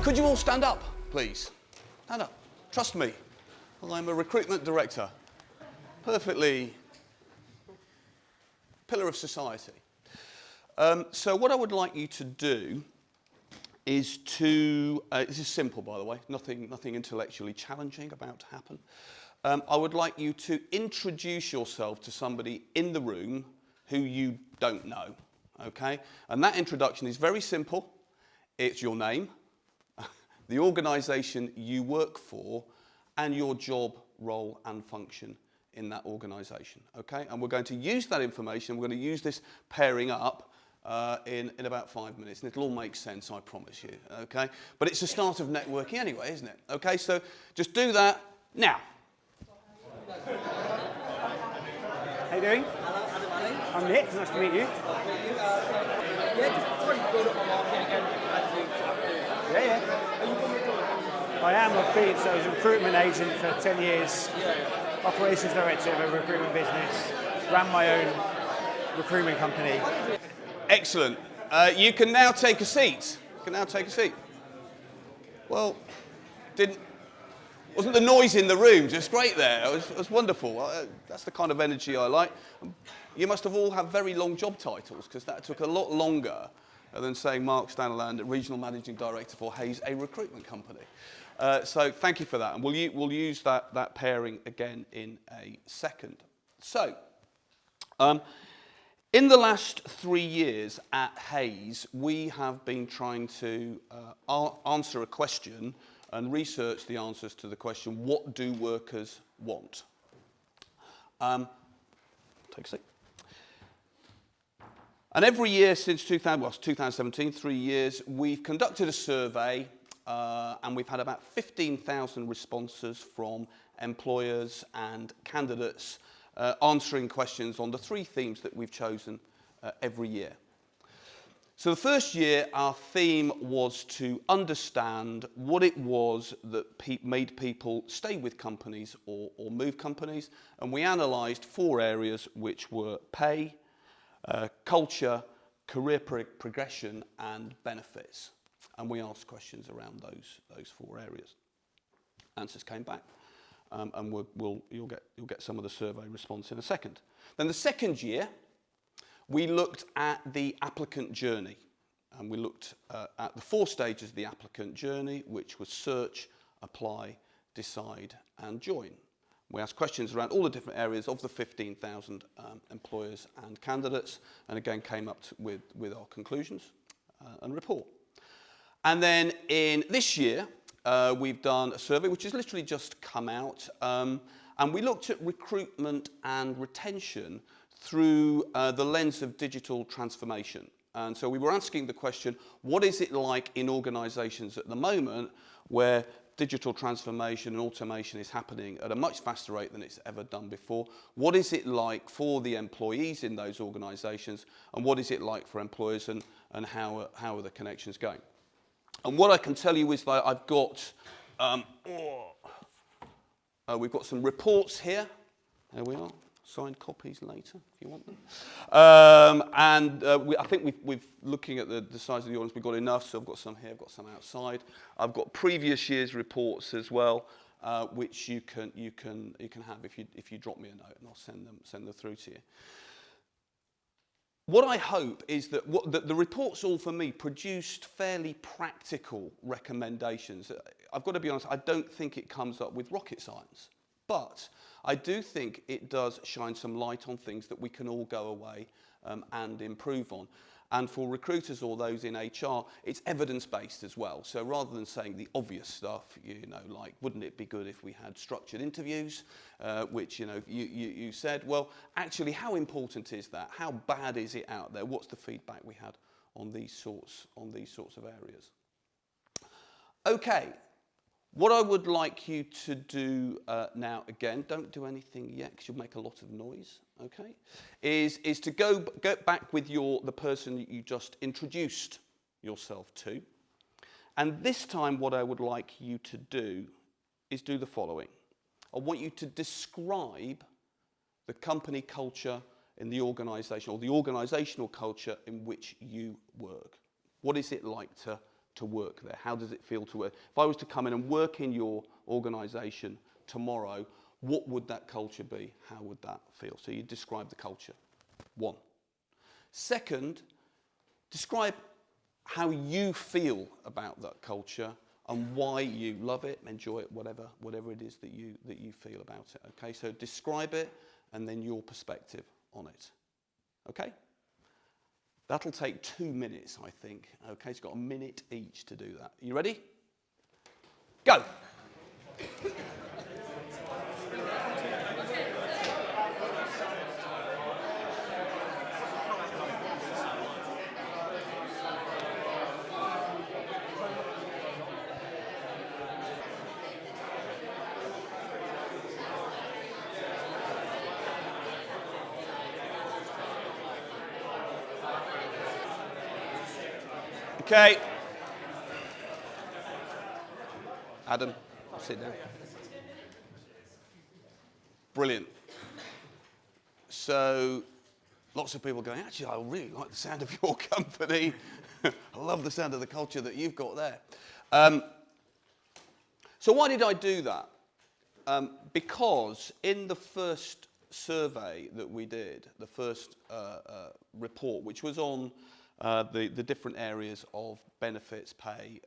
Could you all stand up, please? Stand up. Trust me. I'm a recruitment director. Perfectly pillar of society. So what I would like you to do is to, this is simple by the way, nothing intellectually challenging about to happen. I would like you to introduce yourself to somebody in the room who you don't know, okay? And that introduction is very simple. It's your name, the organisation you work for, and your job, role and function in that organisation, okay? And we're going to use that information, we're going to use this pairing up in about 5 minutes, and it'll all make sense, I promise you, okay? But it's the start of networking anyway, isn't it? Okay, so just do that now. How you doing? I'm Nick, nice to meet you. Yeah. I am. I was a recruitment agent for 10 years, operations director of a recruitment business, ran my own recruitment company. Excellent. You can now take a seat. Well, wasn't the noise in the room just great there? It was wonderful. That's the kind of energy I like. You must have all had very long job titles, because that took a lot longer than saying Mark Staniland, Regional Managing Director for Hayes, a recruitment company. So thank you for that, and we'll use that pairing again in a second. So, in the last 3 years at Hayes, we have been trying to answer a question and research the answers to the question, what do workers want? Take a seat. And every year since 2017, 3 years, we've conducted a survey and we've had about 15,000 responses from employers and candidates answering questions on the 3 themes that we've chosen every year. So the first year, our theme was to understand what it was that made people stay with companies or move companies, and we analysed 4 areas, which were pay, culture, career progression and benefits. And we asked questions around those 4 areas. Answers came back, and you'll get some of the survey response in a second. Then the second year, we looked at the applicant journey, and we looked at the 4 stages of the applicant journey, which was search, apply, decide and join. We asked questions around all the different areas of the 15,000 employers and candidates, and again came up with our conclusions and report. And then in this year, we've done a survey which has literally just come out, and we looked at recruitment and retention through the lens of digital transformation. And so we were asking the question, what is it like in organisations at the moment where digital transformation and automation is happening at a much faster rate than it's ever done before? What is it like for the employees in those organisations, and what is it like for employers, and how are the connections going? And what I can tell you is that I've got, we've got some reports here. There we are. Signed copies later, if you want them. I think we've looking at the size of the audience, we've got enough. So I've got some here, I've got some outside. I've got previous year's reports as well, which you can have if you drop me a note, and I'll send them through to you. What I hope is that the reports all, for me, produced fairly practical recommendations. I've got to be honest, I don't think it comes up with rocket science, but I do think it does shine some light on things that we can all go away and improve on. And for recruiters or those in HR, it's evidence-based as well. So rather than saying the obvious stuff, like, wouldn't it be good if we had structured interviews, which, you said, well, actually, how important is that? How bad is it out there? What's the feedback we had on these sorts of areas? Okay. What I would like you to do now, again, don't do anything yet because you'll make a lot of noise, okay, is to go back with the person that you just introduced yourself to. And this time what I would like you to do is do the following. I want you to describe the company culture in the organisation, or the organisational culture in which you work. What is it like to to work there? How does it feel to work? If I was to come in and work in your organisation tomorrow, what would that culture be? How would that feel? So you describe the culture. One. Second, describe how you feel about that culture and why you love it, enjoy it, whatever it is that you feel about it. Okay, so describe it and then your perspective on it. Okay? That'll take 2 minutes, I think. Okay, it's got a minute each to do that. You ready? Go! Okay. Adam, sit down. Brilliant. So, lots of people going, actually, I really like the sound of your company. I love the sound of the culture that you've got there. So why did I do that? Because in the first survey that we did, the first report, which was on the different areas of benefits, pay,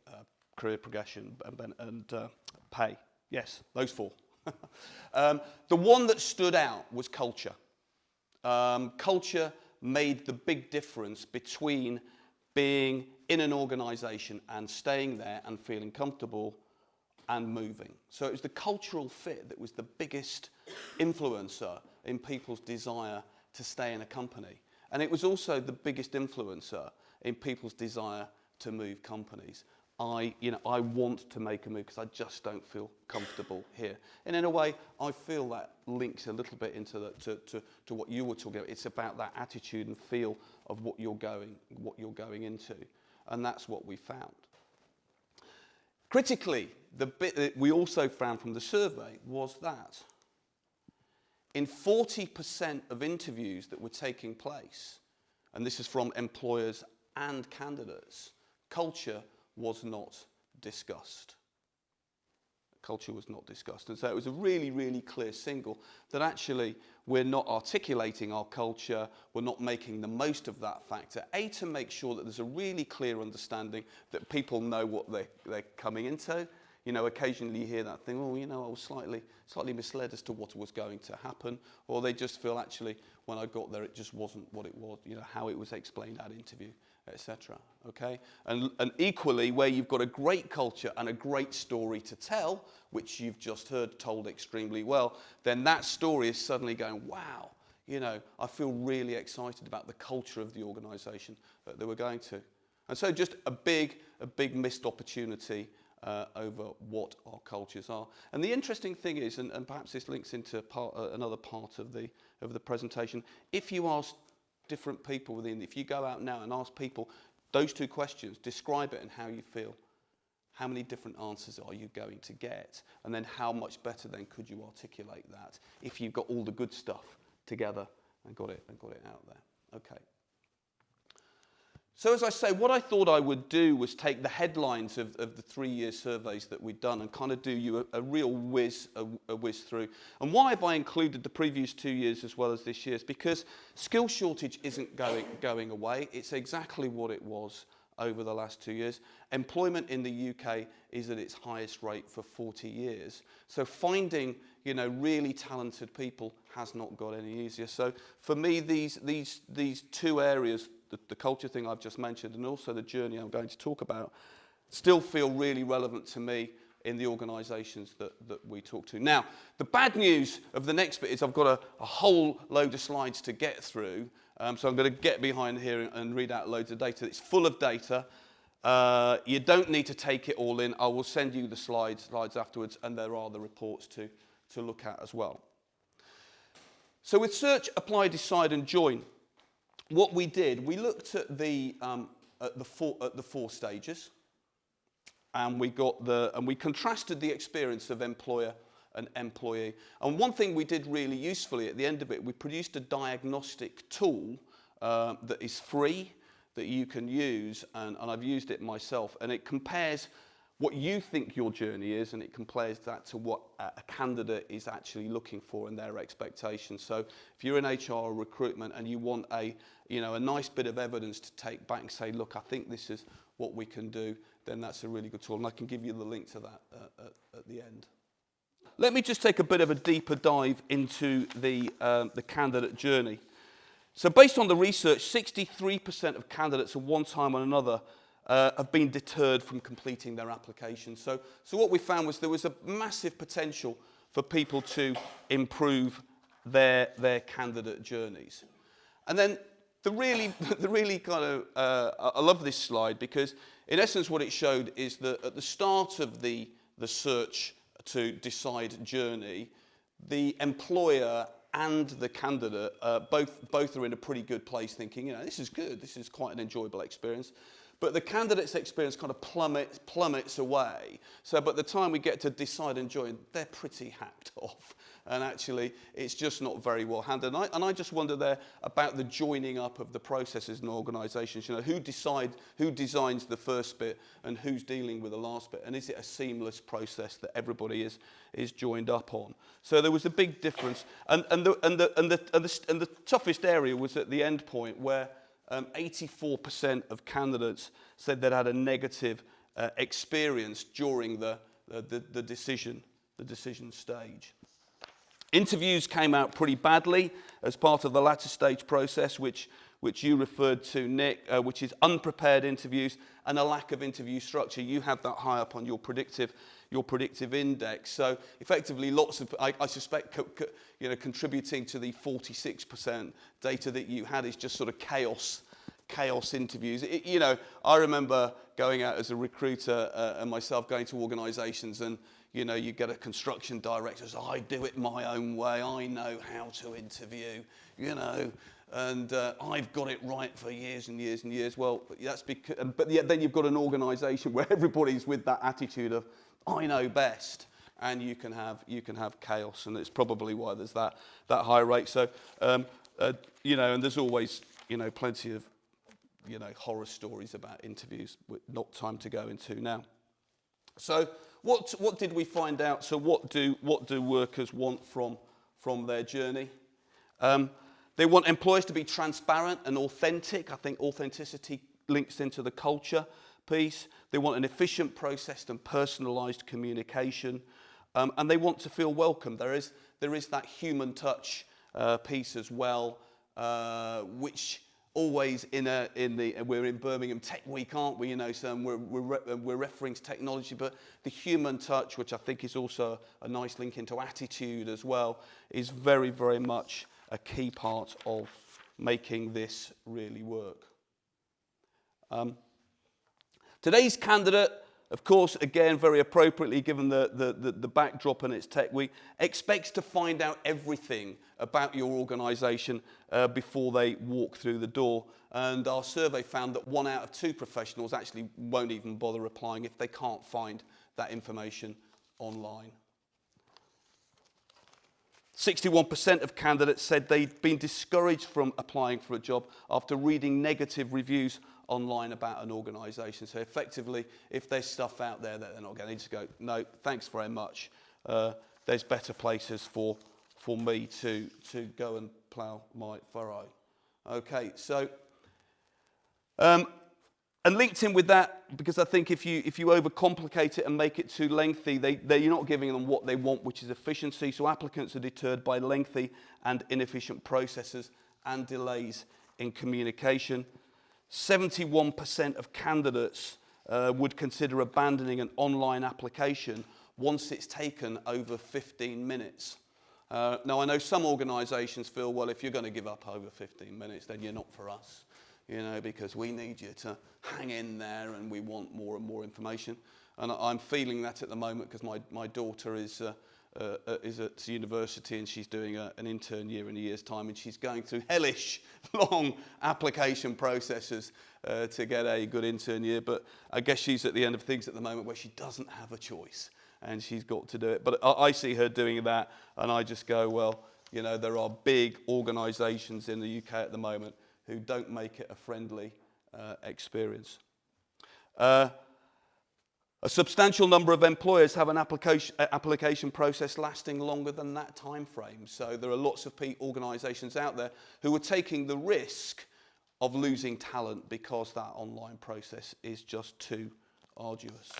career progression, and pay. Yes, those four. The one that stood out was culture. Culture made the big difference between being in an organisation and staying there and feeling comfortable and moving. So it was the cultural fit that was the biggest influencer in people's desire to stay in a company. And it was also the biggest influencer in people's desire to move companies. I want to make a move because I just don't feel comfortable here. And in a way, I feel that links a little bit into to what you were talking about. It's about that attitude and feel of what you're going into, and that's what we found. Critically, the bit that we also found from the survey was that in 40% of interviews that were taking place, and this is from employers and candidates, culture was not discussed. Culture was not discussed. And so it was a really, really clear signal that actually we're not articulating our culture, we're not making the most of that factor. A, to make sure that there's a really clear understanding that people know what they're coming into. You know, occasionally you hear that thing, oh, you know, I was slightly misled as to what was going to happen. Or they just feel, actually, when I got there, it just wasn't what it was, you know, how it was explained at interview, etc. Okay? And equally, where you've got a great culture and a great story to tell, which you've just heard told extremely well, then that story is suddenly going, wow, you know, I feel really excited about the culture of the organisation that they were going to. And so just a big missed opportunity over what our cultures are. And the interesting thing is, and perhaps this links into another part of the presentation, if you ask different people within, if you go out now and ask people those two questions, describe it and how you feel, how many different answers are you going to get? And then how much better then could you articulate that if you've got all the good stuff together and got it out there? Okay. So as I say, what I thought I would do was take the headlines of the 3-year surveys that we'd done and kind of do you a real whiz through. And why have I included the previous 2 years as well as this year's? Because skill shortage isn't going away. It's exactly what it was over the last 2 years. Employment in the UK is at its highest rate for 40 years. So finding, you know, really talented people has not got any easier. So for me, these two areas, the culture thing I've just mentioned and also the journey I'm going to talk about, still feel really relevant to me in the organisations that we talk to. Now, the bad news of the next bit is I've got a whole load of slides to get through, so I'm going to get behind here and read out loads of data. It's full of data. You don't need to take it all in. I will send you the slides afterwards, and there are the reports to look at as well. So with Search, Apply, Decide and Join, what we did, we looked at the 4 stages, and we contrasted the experience of employer and employee. And one thing we did really usefully at the end of it, we produced a diagnostic tool that is free, that you can use, and I've used it myself, and it compares what you think your journey is, and it compares that to what a candidate is actually looking for and their expectations. So if you're in HR or recruitment and you want a nice bit of evidence to take back and say, look, I think this is what we can do, then that's a really good tool. And I can give you the link to that at the end. Let me just take a bit of a deeper dive into the candidate journey. So based on the research, 63% of candidates at one time or another have been deterred from completing their application. So what we found was there was a massive potential for people to improve their candidate journeys. And then the really kind of, I love this slide because in essence what it showed is that at the start of the search to decide journey, the employer and the candidate both are in a pretty good place thinking, this is good, this is quite an enjoyable experience. But the candidate's experience kind of plummets away. So by the time we get to decide and join, they're pretty hacked off. And actually, it's just not very well handled. And I just wonder there about the joining up of the processes and organisations. Who designs the first bit and who's dealing with the last bit? And is it a seamless process that everybody is joined up on? So there was a big difference. And the toughest area was at the end point where 84% of candidates said they'd had a negative experience during the decision stage. Interviews came out pretty badly as part of the latter stage process, which you referred to, Nick, which is unprepared interviews and a lack of interview structure. You have that high up on your predictive index. So effectively, lots of, I suspect, contributing to the 46% data that you had is just sort of chaos interviews. I remember going out as a recruiter and myself going to organisations and, you get a construction director says, I do it my own way, I know how to interview, and I've got it right for years and years and years. Well, that's because, but then you've got an organisation where everybody's with that attitude of, I know best, and you can have chaos, and it's probably why there's that high rate. So, and there's always, plenty of, horror stories about interviews. Not time to go into now. So, what did we find out? So, what do workers want from their journey? They want employers to be transparent and authentic. I think authenticity links into the culture piece. They want an efficient, processed and personalised communication. And they want to feel welcome. There is that human touch piece as well, which always we're in Birmingham Tech Week, aren't we? So we're referring to technology, but the human touch, which I think is also a nice link into attitude as well, is very, very much a key part of making this really work. Today's candidate, of course, again, very appropriately given the backdrop and its tech week, expects to find out everything about your organisation before they walk through the door. And our survey found that 1 out of 2 professionals actually won't even bother applying if they can't find that information online. 61% of candidates said they'd been discouraged from applying for a job after reading negative reviews online about an organisation. So effectively, if there's stuff out there that they're not going to just go, no, thanks very much. There's better places for me to go and plough my furrow. Okay, so and linked in with that, because I think if you overcomplicate it and make it too lengthy, you're not giving them what they want, which is efficiency. So applicants are deterred by lengthy and inefficient processes and delays in communication. 71% of candidates would consider abandoning an online application once it's taken over 15 minutes. Now, I know some organisations feel, well, if you're going to give up over 15 minutes, then you're not for us, because we need you to hang in there and we want more and more information. And I'm feeling that at the moment because my daughter is at university and she's doing an intern year in a year's time, and she's going through hellish long application processes to get a good intern year. But I guess she's at the end of things at the moment where she doesn't have a choice and she's got to do it. But I see her doing that and I just go, well, there are big organisations in the UK at the moment who don't make it a friendly experience. A substantial number of employers have an application process lasting longer than that time frame. So there are lots of organisations out there who are taking the risk of losing talent because that online process is just too arduous.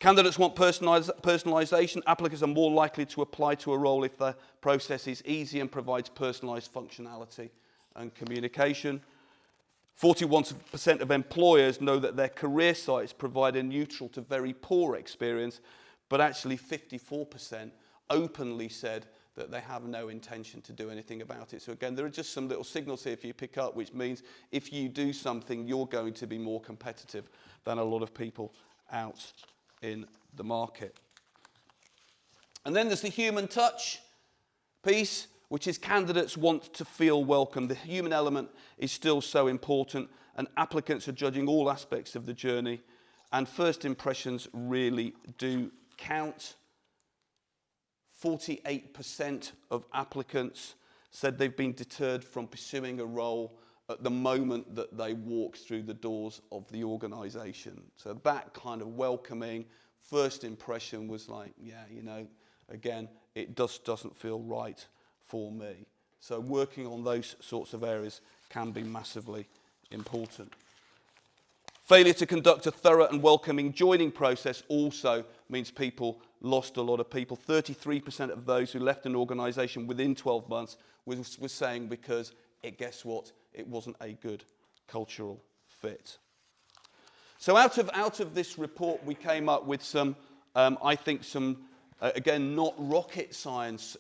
Candidates want personalisation. Applicants are more likely to apply to a role if the process is easy and provides personalised functionality and communication. 41% of employers know that their career sites provide a neutral to very poor experience, but actually 54% openly said that they have no intention to do anything about it. So again, there are just some little signals here for you to pick up, which means if you do something, you're going to be more competitive than a lot of people out in the market. And then there's the human touch piece, which is candidates want to feel welcome. The human element is still so important, and applicants are judging all aspects of the journey, and first impressions really do count. 48% of applicants said they've been deterred from pursuing a role at the moment that they walk through the doors of the organisation. So that kind of welcoming first impression was like, yeah, you know, again, it just doesn't feel right for me. So working on those sorts of areas can be massively important. Failure to conduct a thorough and welcoming joining process also means people lost a lot of people. 33% of those who left an organisation within 12 months was saying because, guess what, it wasn't a good cultural fit. So out of this report, we came up with some, I think some, again, not rocket science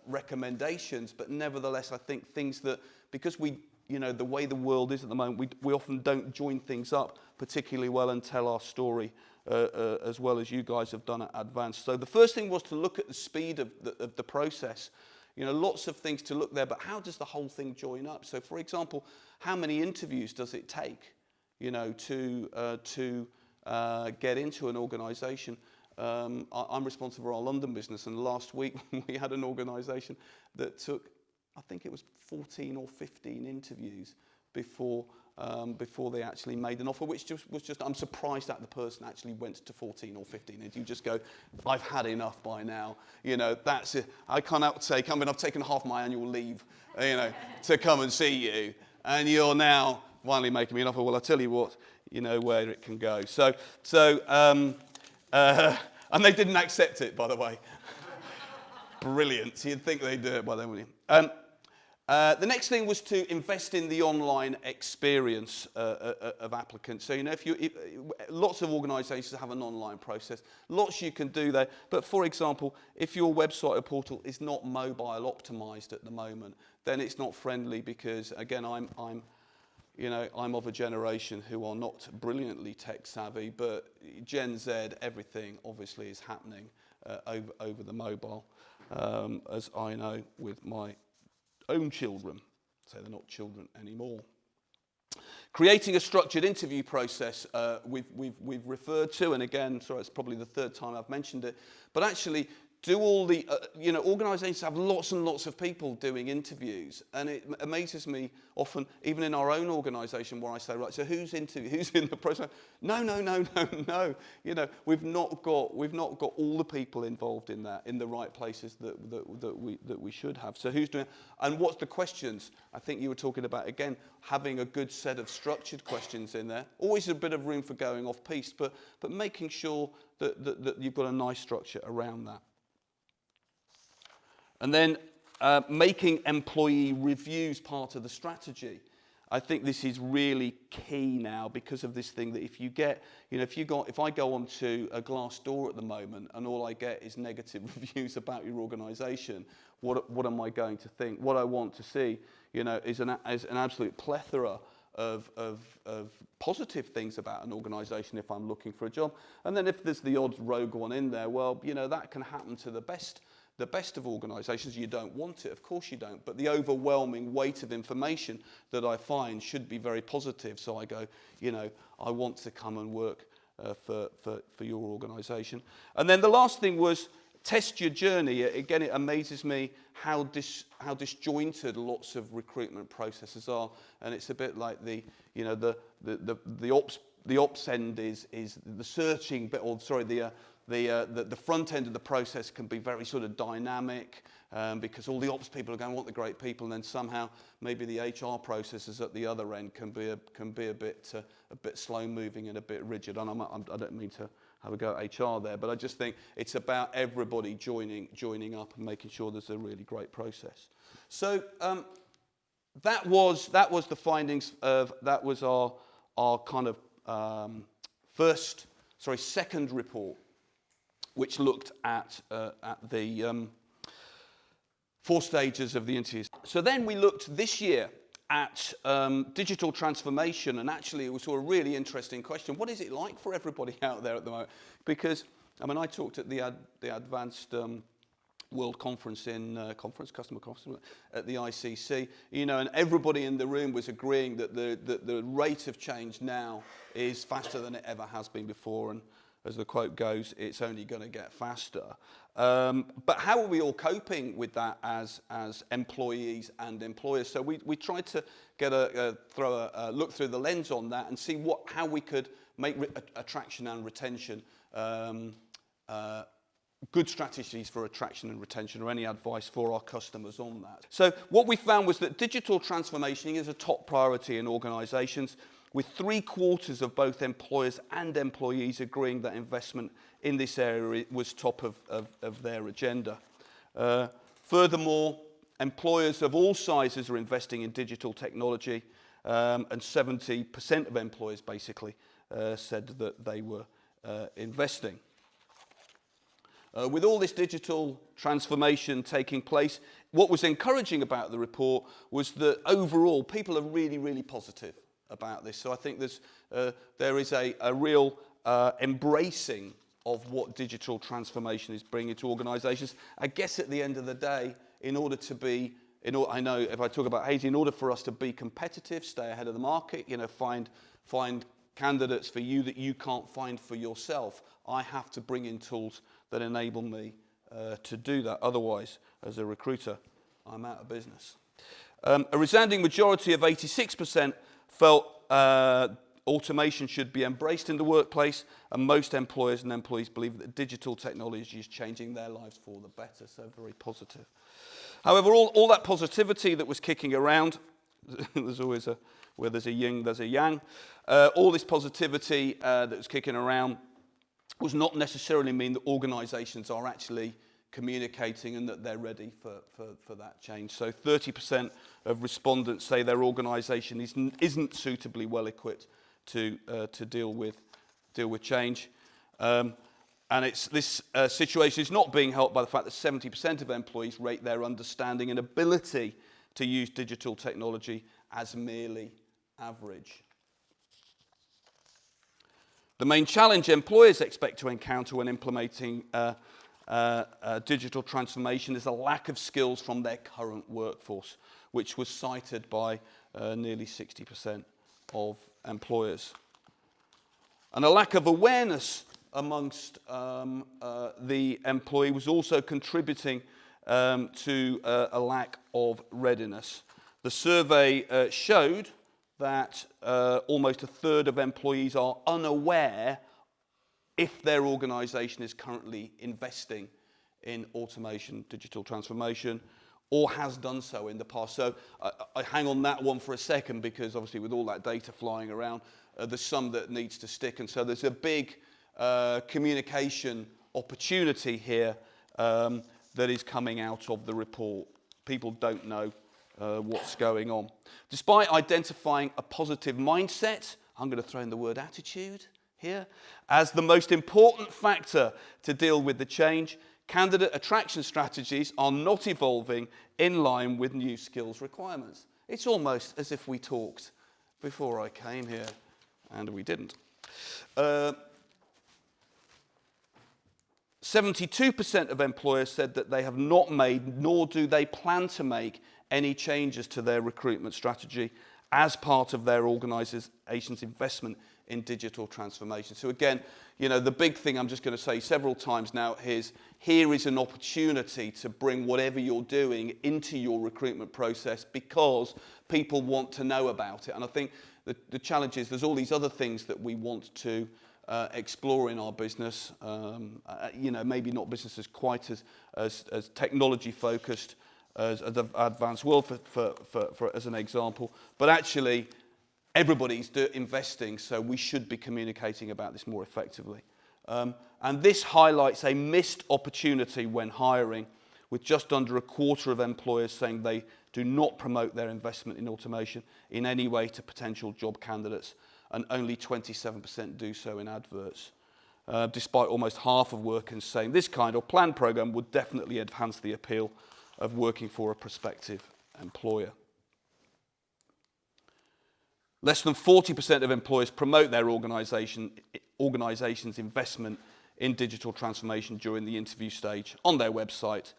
recommendations, but nevertheless, I think things that, because we, you know, the way the world is at the moment, we often don't join things up particularly well and tell our story as well as you guys have done at Advanced. So the first thing was to look at the speed of the process. You know, lots of things to look there, but how does the whole thing join up? So, for example, how many interviews does it take, you know, to get into an organisation? I'm responsible for our London business, and last week we had an organisation that took, I think it was 14 or 15 interviews before they actually made an offer, which was just, I'm surprised that the person actually went to 14 or 15. And you just go, I've had enough by now. You know, that's it. I can't say, I've taken half my annual leave, you know, to come and see you. And you're now finally making me an offer. Well, I'll tell you what, you know, where it can go. And they didn't accept it, by the way. Brilliant. You'd think they'd do it by then, wouldn't you? The next thing was to invest in the online experience of applicants. So, you know, lots of organisations have an online process. Lots you can do there. But, for example, if your website or portal is not mobile optimised at the moment, then it's not friendly because, again, I'm of a generation who are not brilliantly tech savvy, but Gen Z, everything obviously is happening over the mobile, as I know with my own children, so they're not children anymore. Creating a structured interview process we've referred to, and again, sorry, it's probably the third time I've mentioned it, but actually do all the, organisations have lots and lots of people doing interviews, and it amazes me often, even in our own organisation, where I say, right, so who's in the process? No. You know, we've not got all the people involved in that in the right places that we should have. So who's doing it? And what's the questions? I think you were talking about, again, having a good set of structured questions in there. Always a bit of room for going off piste, but making sure that you've got a nice structure around that. And then making employee reviews part of the strategy. I think this is really key now because of this thing that if I go onto a Glassdoor at the moment and all I get is negative reviews about your organisation, what am I going to think? What I want to see, is an absolute plethora of positive things about an organisation if I'm looking for a job. And then if there's the odd rogue one in there, well, that can happen to the best of organisations. You don't want it, of course you don't, but the overwhelming weight of information that I find should be very positive. So I go, I want to come and work for your organisation. And then the last thing was test your journey. Again, it amazes me how disjointed lots of recruitment processes are, and it's a bit like the ops end is the searching bit, or sorry, the front end of the process can be very sort of dynamic, because all the ops people are going to want the great people, and then somehow maybe the HR processes at the other end can be a bit slow moving and a bit rigid. And I don't mean to have a go at HR there, but I just think it's about everybody joining up and making sure there's a really great process. So that was the findings of that was our kind of second report, which looked at the 4 stages of the interviews. So then we looked this year at digital transformation, and actually it was a really interesting question. What is it like for everybody out there at the moment? Because, I mean, I talked at the Advanced World Conference customer conference at the ICC, and everybody in the room was agreeing that the rate of change now is faster than it ever has been before, and as the quote goes, it's only going to get faster. But how are we all coping with that as employees and employers? So we tried to get throw a look through the lens on that and see how we could make attraction and retention good strategies for attraction and retention, or any advice for our customers on that. So what we found was that digital transformation is a top priority in organisations, with 3/4 of both employers and employees agreeing that investment in this area was top of their agenda. Furthermore, employers of all sizes are investing in digital technology, and 70% of employers basically said that they were investing. With all this digital transformation taking place, what was encouraging about the report was that overall people are really, really positive about this. So I think there is a real embracing of what digital transformation is bringing to organisations. I guess at the end of the day, I know if I talk about Hazy, in order for us to be competitive, stay ahead of the market, find candidates for you that you can't find for yourself, I have to bring in tools that enable me to do that. Otherwise, as a recruiter, I'm out of business. A resounding majority of 86% felt automation should be embraced in the workplace, and most employers and employees believe that digital technology is changing their lives for the better, so very positive. However, all that positivity that was kicking around, there's always where there's a yin, there's a yang, all this positivity that was kicking around does not necessarily mean that organisations are actually communicating and that they're ready for that change. So 30% of respondents say their organisation isn't suitably well equipped to deal with change. And this situation is not being helped by the fact that 70% of employees rate their understanding and ability to use digital technology as merely average. The main challenge employers expect to encounter when implementing digital transformation is a lack of skills from their current workforce, which was cited by nearly 60% of employers. And a lack of awareness amongst the employee was also contributing to a lack of readiness. The survey showed that almost a third of employees are unaware if their organisation is currently investing in automation, digital transformation, or has done so in the past. So I hang on that one for a second, because obviously with all that data flying around, there's some that needs to stick. And so there's a big communication opportunity here that is coming out of the report. People don't know what's going on. Despite identifying a positive mindset, I'm going to throw in the word attitude here, as the most important factor to deal with the change, candidate attraction strategies are not evolving in line with new skills requirements. It's almost as if we talked before I came here, and we didn't. 72% of employers said that they have not made, nor do they plan to make, any changes to their recruitment strategy as part of their organisation's investment in digital transformation. So again, you know, the big thing I'm just going to say several times now is here is an opportunity to bring whatever you're doing into your recruitment process because people want to know about it. And I think the challenge is there's all these other things that we want to explore in our business. You know, maybe not businesses quite as technology focused as the advanced world for as an example, but actually everybody's investing, so we should be communicating about this more effectively. And this highlights a missed opportunity when hiring, with just under a quarter of employers saying they do not promote their investment in automation in any way to potential job candidates, and only 27% do so in adverts, despite almost half of workers saying this kind of planned program would definitely enhance the appeal of working for a prospective employer. Less than 40% of employers promote their organisation's investment in digital transformation during the interview stage, on their website,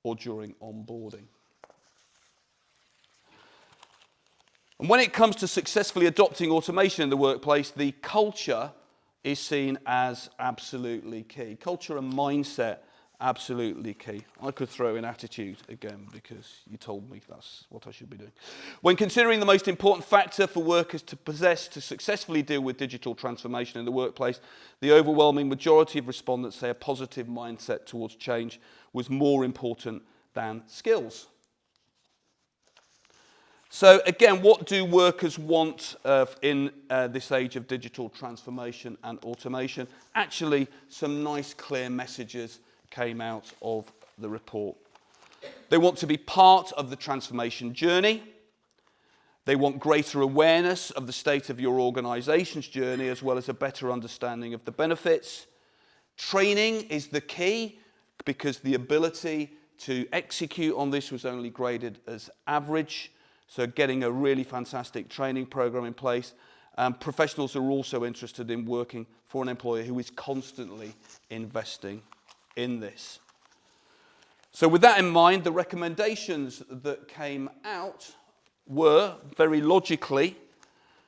or during onboarding. And when it comes to successfully adopting automation in the workplace, the culture is seen as absolutely key. Culture and mindset, absolutely key. I could throw in attitude again because you told me that's what I should be doing. When considering the most important factor for workers to possess to successfully deal with digital transformation in the workplace, the overwhelming majority of respondents say a positive mindset towards change was more important than skills. So again, what do workers want in this age of digital transformation and automation? Actually, some nice clear messages came out of the report. They want to be part of the transformation journey. They want greater awareness of the state of your organisation's journey, as well as a better understanding of the benefits. Training is the key, because the ability to execute on this was only graded as average. So getting a really fantastic training program in place. Professionals are also interested in working for an employer who is constantly investing in this. So with that in mind, the recommendations that came out were, very logically,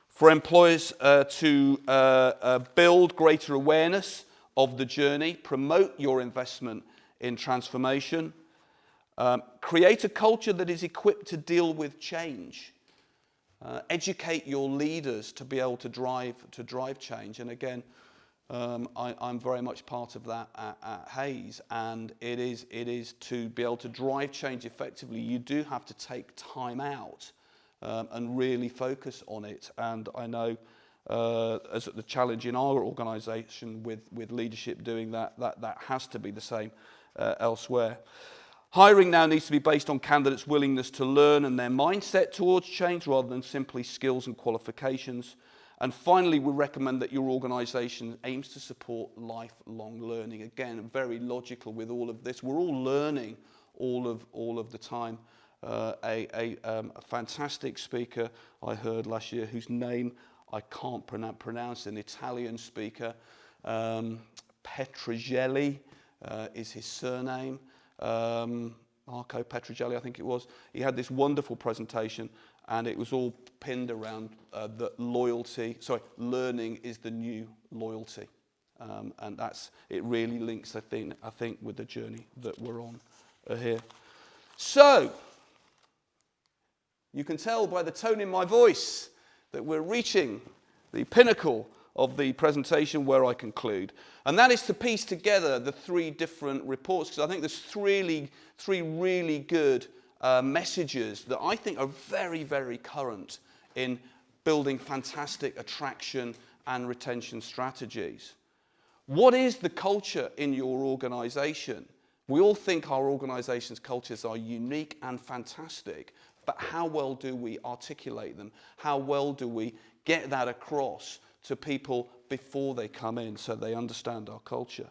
for employers to build greater awareness of the journey, promote your investment in transformation, create a culture that is equipped to deal with change. Educate your leaders to be able to drive change. And again, I'm very much part of that at Hayes, and it is to be able to drive change effectively. You do have to take time out and really focus on it. And I know as the challenge in our organisation with leadership doing that has to be the same elsewhere. Hiring now needs to be based on candidates' willingness to learn and their mindset towards change rather than simply skills and qualifications. And finally, we recommend that your organisation aims to support lifelong learning. Again, very logical with all of this. We're all learning all of the time. A fantastic speaker I heard last year, whose name I can't pronounce, an Italian speaker. Petrogelli is his surname. Marco Petrogelli, I think it was. He had this wonderful presentation, and it was all pinned around that learning is the new loyalty, and it really links, I think, with the journey that we're on here. So you can tell by the tone in my voice that we're reaching the pinnacle of the presentation where I conclude. And that is to piece together the three different reports, because I think there's three really good messages that I think are very, very current in building fantastic attraction and retention strategies. What is the culture in your organisation? We all think our organisation's cultures are unique and fantastic, but how well do we articulate them? How well do we get that across to people before they come in so they understand our culture?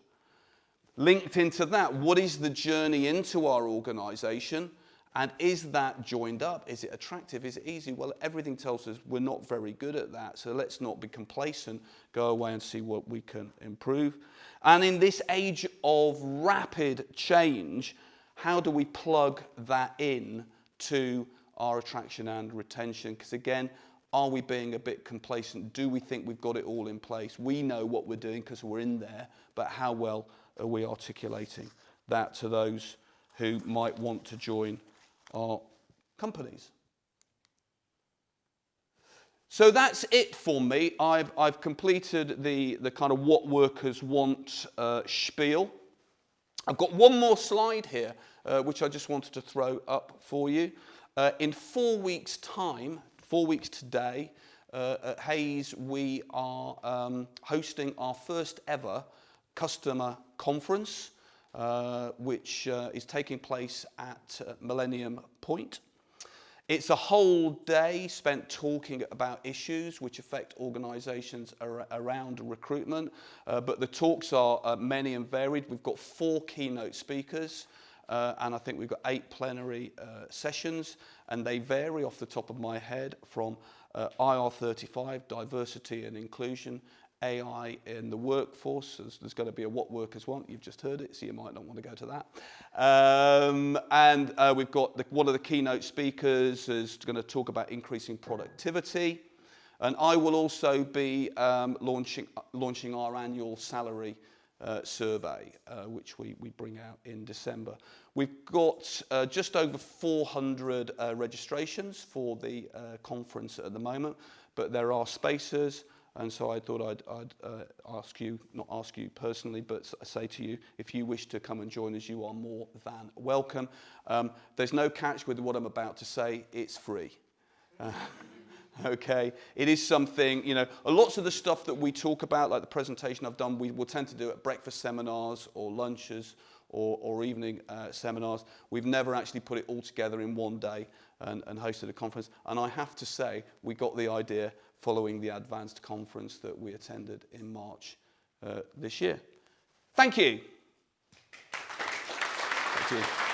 Linked into that, what is the journey into our organisation? And is that joined up? Is it attractive? Is it easy? Well, everything tells us we're not very good at that, so let's not be complacent. Go away and see what we can improve. And in this age of rapid change, how do we plug that in to our attraction and retention? Because again, are we being a bit complacent? Do we think we've got it all in place? We know what we're doing because we're in there, but how well are we articulating that to those who might want to join our companies? So that's it for me. I've completed the kind of what workers want spiel. I've got one more slide here, which I just wanted to throw up for you. In 4 weeks' time, 4 weeks today, at Hayes, we are hosting our first ever customer conference, which is taking place at Millennium Point. It's a whole day spent talking about issues which affect organisations around recruitment, but the talks are many and varied. We've got 4 keynote speakers, and I think we've got 8 plenary sessions, and they vary off the top of my head from IR35, diversity and inclusion, AI in the workforce. There's going to be a what workers want. You've just heard it, so you might not want to go to that. And we've got one of the keynote speakers is going to talk about increasing productivity. And I will also be launching our annual salary survey, which we bring out in December. We've got just over 400 registrations for the conference at the moment, but there are spaces. And so I thought I'd ask you, not ask you personally, but say to you, if you wish to come and join us, you are more than welcome. There's no catch with what I'm about to say. It's free. Okay, it is something, you know, lots of the stuff that we talk about, like the presentation I've done, we will tend to do at breakfast seminars or lunches or evening seminars. We've never actually put it all together in one day and hosted a conference. And I have to say, we got the idea following the Advanced conference that we attended in March this year. Thank you. Thank you.